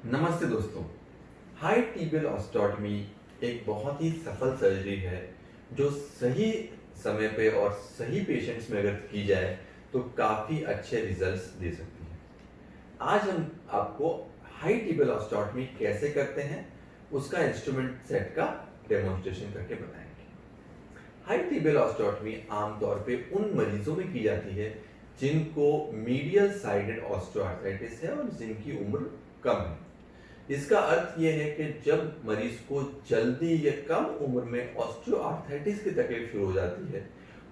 नमस्ते दोस्तों। High tibial osteotomy एक बहुत ही सफल सर्जरी है जो सही समय पे और सही पेशेंट्स में अगर की जाए तो काफ़ी अच्छे रिजल्ट्स दे सकती है। आज हम आपको हाई टिबियल ऑस्टियोटमी कैसे करते हैं उसका इंस्ट्रूमेंट सेट का डेमोन्स्ट्रेशन करके बताएंगे। हाई टिबियल ऑस्टियोटमी आमतौर पे उन मरीजों में की जाती है जिनको मीडियल साइडेड ऑस्टियोआर्थराइटिस है और जिनकी उम्र कम है। इसका अर्थ यह है कि जब मरीज को जल्दी या कम उम्र में ऑस्टियोआर्थराइटिस की तकलीफ शुरू हो जाती है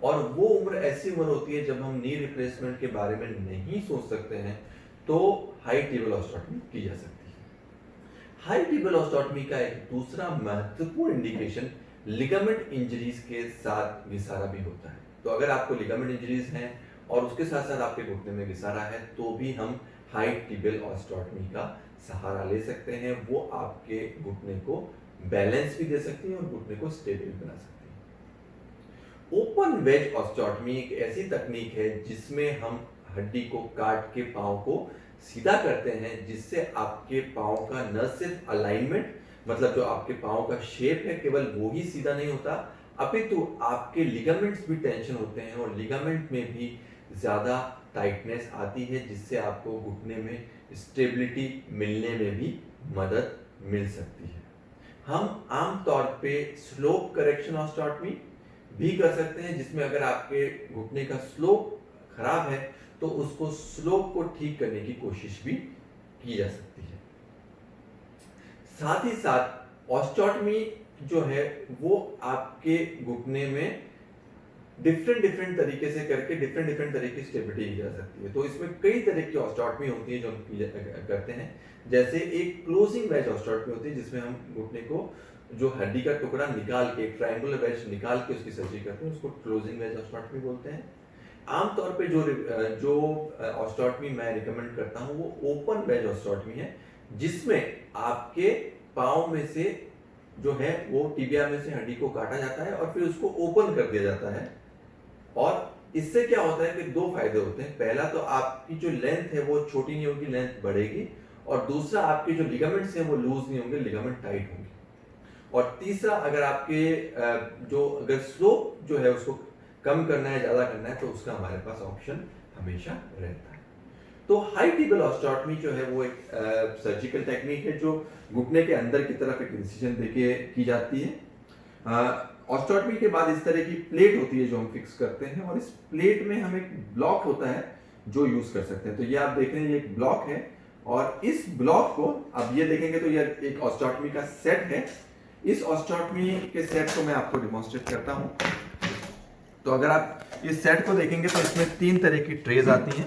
और वो उम्र ऐसी उम्र होती है जब हम नी रिप्लेसमेंट के बारे में नहीं सोच सकते हैं, तो हाई टिबियल ऑस्टियोटमी की जा सकती है। हाई टिबियल ऑस्टियोटमी का एक दूसरा महत्वपूर्ण इंडिकेशन लिगामेंट इंजरीज के साथ घिसारा भी होता है। तो अगर आपको लिगामेंट इंजरीज हैं और उसके साथ साथ आपके घुटने में घिसारा है तो भी हम हाई टिबियल ऑस्टियोटमी का सहारा ले सकते हैं। वो आपके घुटने को बैलेंस भी दे सकती है और घुटने को स्टेबल बना सकती है। ओपन वेज ऑस्टियोटमी एक ऐसी तकनीक है जिसमें हम हड्डी को काट के पांव को सीधा करते हैं, जिससे आपके पांव का न सिर्फ अलाइनमेंट मतलब जो आपके पांव का शेप है केवल वो ही सीधा नहीं होता, अपितु आपके लिगामेंट्स भी टेंशन होते हैं और लिगामेंट में भी ज़्यादा टाइटनेस आती है, जिससे आपको घुटने में स्टेबिलिटी मिलने में भी मदद मिल सकती है। हम आमतौर पे स्लोप करेक्शन ऑस्टियोटमी भी कर सकते हैं, जिसमें अगर आपके घुटने का स्लोप खराब है तो उसको स्लोप को ठीक करने की कोशिश भी की जा सकती है। साथ ही साथ ऑस्टियोटमी जो है वो आपके घुटने में डिफरेंट तरीके से करके डिफरेंट तरीके की स्टेबिलिटी की जा सकती है। तो इसमें कई तरह की ऑस्टियोटमी होती है जो हम करते हैं। जैसे एक क्लोजिंग वेज ऑस्टियोटमी होती है जिसमें हम घुटने को जो हड्डी का टुकड़ा निकाल के ट्रायंगुलर वेज निकाल के उसकी सर्जरी करते हैं, उसको क्लोजिंग वेज ऑस्टियोटमी बोलते हैं। आमतौर पे जो ऑस्टियोटमी मैं रिकमेंड करता हूँ वो ओपन वेज ऑस्टियोटमी है, जिसमें आपके पाँव में से जो है वो टिबिया में से हड्डी को काटा जाता है और फिर उसको ओपन कर दिया जाता है। और इससे क्या होता है कि दो फायदे होते हैं। पहला तो आपकी जो लेंथ है वो छोटी नहीं होगी, लेंथ बढ़ेगी, और दूसरा आपके जो लिगामेंट्स हैं वो लूज नहीं होंगे, लिगामेंट टाइट होंगे। और तीसरा, अगर आपके अगर स्लोप जो है उसको कम करना है, ज्यादा करना है, तो उसका हमारे पास ऑप्शन हमेशा रहता है। तो हाई टिबियल ऑस्टियोटमी जो है वो एक सर्जिकल टेक्निक है जो घुटने के अंदर की तरफ एक इंसिजन देके की जाती है। ऑस्टियोटमी के बाद इस तरह की प्लेट होती है जो हम फिक्स करते हैं, और इस प्लेट में हम एक ब्लॉक होता है जो यूज कर सकते हैं। तो ये आप देख रहे हैं, ये एक ब्लॉक है, और इस ब्लॉक को अब ये देखेंगे तो ये एक ऑस्टियोटमी का सेट है। इस ऑस्टियोटमी के सेट को मैं आपको डिमॉन्स्ट्रेट करता हूं। तो अगर आप इस सेट को देखेंगे तो इसमें 3 तरह की ट्रेज आती हैं।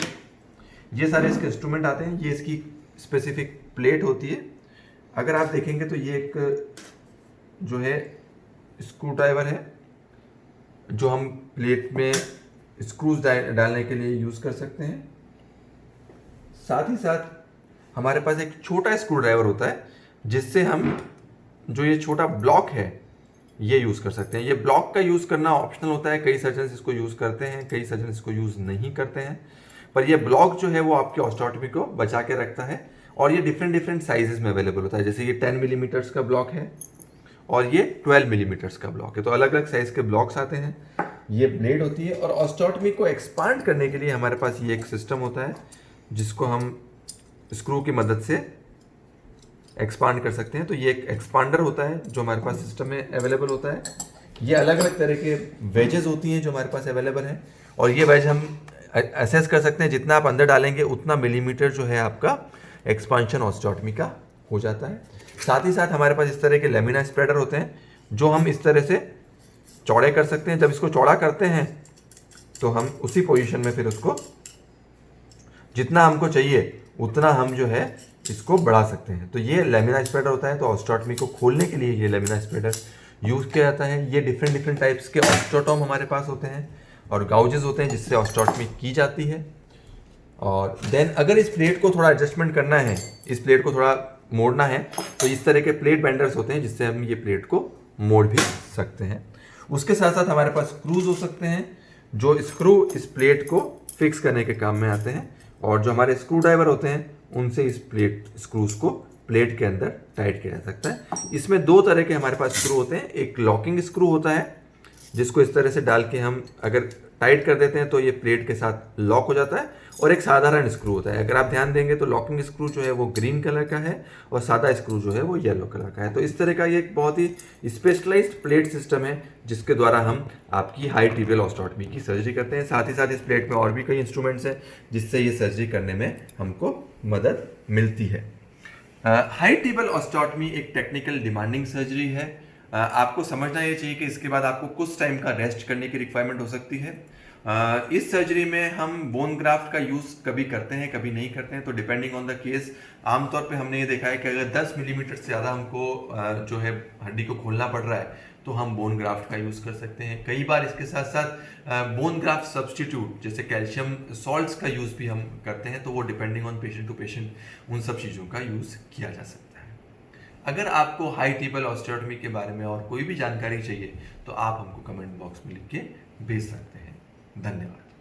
ये सारे इसके इंस्ट्रूमेंट आते हैं, ये इसकी स्पेसिफिक प्लेट होती है। अगर आप देखेंगे तो ये एक जो है स्क्रू ड्राइवर है जो हम प्लेट में स्क्रूज डालने के लिए यूज कर सकते हैं। साथ ही साथ हमारे पास एक छोटा स्क्रू ड्राइवर होता है जिससे हम जो ये छोटा ब्लॉक है ये यूज कर सकते हैं। ये ब्लॉक का यूज करना ऑप्शनल होता है, कई सर्जन इसको यूज करते हैं, कई सर्जन इसको यूज नहीं करते हैं, पर ये ब्लॉक जो है वो आपके ऑस्टियोटमी को बचा के रखता है। और ये डिफरेंट साइजेस में अवेलेबल होता है, जैसे ये 10 मिलीमीटर्स का ब्लॉक है और ये 12 मिलीमीटर्स का ब्लॉक है। तो अलग अलग साइज के ब्लॉक्स आते हैं। ये ब्लेड होती है, और ऑस्टियोटमी को एक्सपांड करने के लिए हमारे पास ये एक सिस्टम होता है जिसको हम स्क्रू की मदद से एक्सपांड कर सकते हैं। तो ये एक एक्सपांडर होता है जो हमारे पास सिस्टम में अवेलेबल होता है। ये अलग अलग तरह के वेजेस होती हैं जो हमारे पास अवेलेबल हैं, और ये वेज हम असेस कर सकते हैं, जितना आप अंदर डालेंगे उतना मिलीमीटर जो है आपका एक्सपांशन ऑस्टियोटमी का हो जाता है। साथ ही साथ हमारे पास इस तरह के लेमिना स्प्रेडर होते हैं जो हम इस तरह से चौड़े कर सकते हैं। जब इसको चौड़ा करते हैं तो हम उसी पोजीशन में फिर उसको जितना हमको चाहिए उतना हम जो है इसको बढ़ा सकते हैं। तो ये लेमिना स्प्रेडर होता है। तो ऑस्टियोटमी को खोलने के लिए ये लेमिना स्प्रेडर यूज किया जाता है। ये डिफरेंट टाइप्स के ऑस्टियोटॉम हमारे पास होते हैं और गाउजेस होते हैं जिससे ऑस्टियोटमी की जाती है। और देन अगर इस प्लेट को थोड़ा एडजस्टमेंट करना है, इस प्लेट को थोड़ा मोड़ना है, तो इस तरह के प्लेट बेंडर्स होते हैं जिससे हम ये प्लेट को मोड़ भी सकते हैं। उसके साथ साथ हमारे पास स्क्रूज हो सकते हैं जो स्क्रू इस प्लेट को फिक्स करने के काम में आते हैं, और जो हमारे स्क्रू ड्राइवर होते हैं उनसे इस प्लेट स्क्रूज को प्लेट के अंदर टाइट किया जा सकता है। इसमें दो तरह के हमारे पास स्क्रू होते हैं। एक लॉकिंग स्क्रू होता है जिसको इस तरह से डाल के हम अगर टाइट कर देते हैं तो ये प्लेट के साथ लॉक हो जाता है, और एक साधारण स्क्रू होता है। अगर आप ध्यान देंगे तो लॉकिंग स्क्रू जो है वो ग्रीन कलर का है और सादा स्क्रू जो है वो येलो कलर का है। तो इस तरह का ये एक बहुत ही स्पेशलाइज्ड प्लेट सिस्टम है जिसके द्वारा हम आपकी हाई टिबियल ऑस्टियोटमी की सर्जरी करते हैं। साथ ही साथ इस प्लेट में और भी कई इंस्ट्रूमेंट्स हैं जिससे ये सर्जरी करने में हमको मदद मिलती है। हाई टिबियल ऑस्टियोटमी एक टेक्निकल डिमांडिंग सर्जरी है। आपको समझना ये चाहिए कि इसके बाद आपको कुछ टाइम का रेस्ट करने की रिक्वायरमेंट हो सकती है। इस सर्जरी में हम बोन ग्राफ्ट का यूज़ कभी करते हैं कभी नहीं करते हैं, तो डिपेंडिंग ऑन द केस। आमतौर पे हमने ये देखा है कि अगर 10 मिलीमीटर से ज़्यादा हमको जो है हड्डी को खोलना पड़ रहा है तो हम बोन ग्राफ्ट का यूज़ कर सकते हैं। कई बार इसके साथ साथ बोन ग्राफ्ट सब्सटीट्यूट जैसे कैल्शियम सॉल्ट्स का यूज़ भी हम करते हैं, तो वो depending on patient to patient उन सब चीज़ों का यूज़ किया जा सकता है। अगर आपको हाई टिबियल ऑस्टियोटमी के बारे में और कोई भी जानकारी चाहिए तो आप हमको कमेंट बॉक्स में लिख के भेज सकते हैं। धन्यवाद।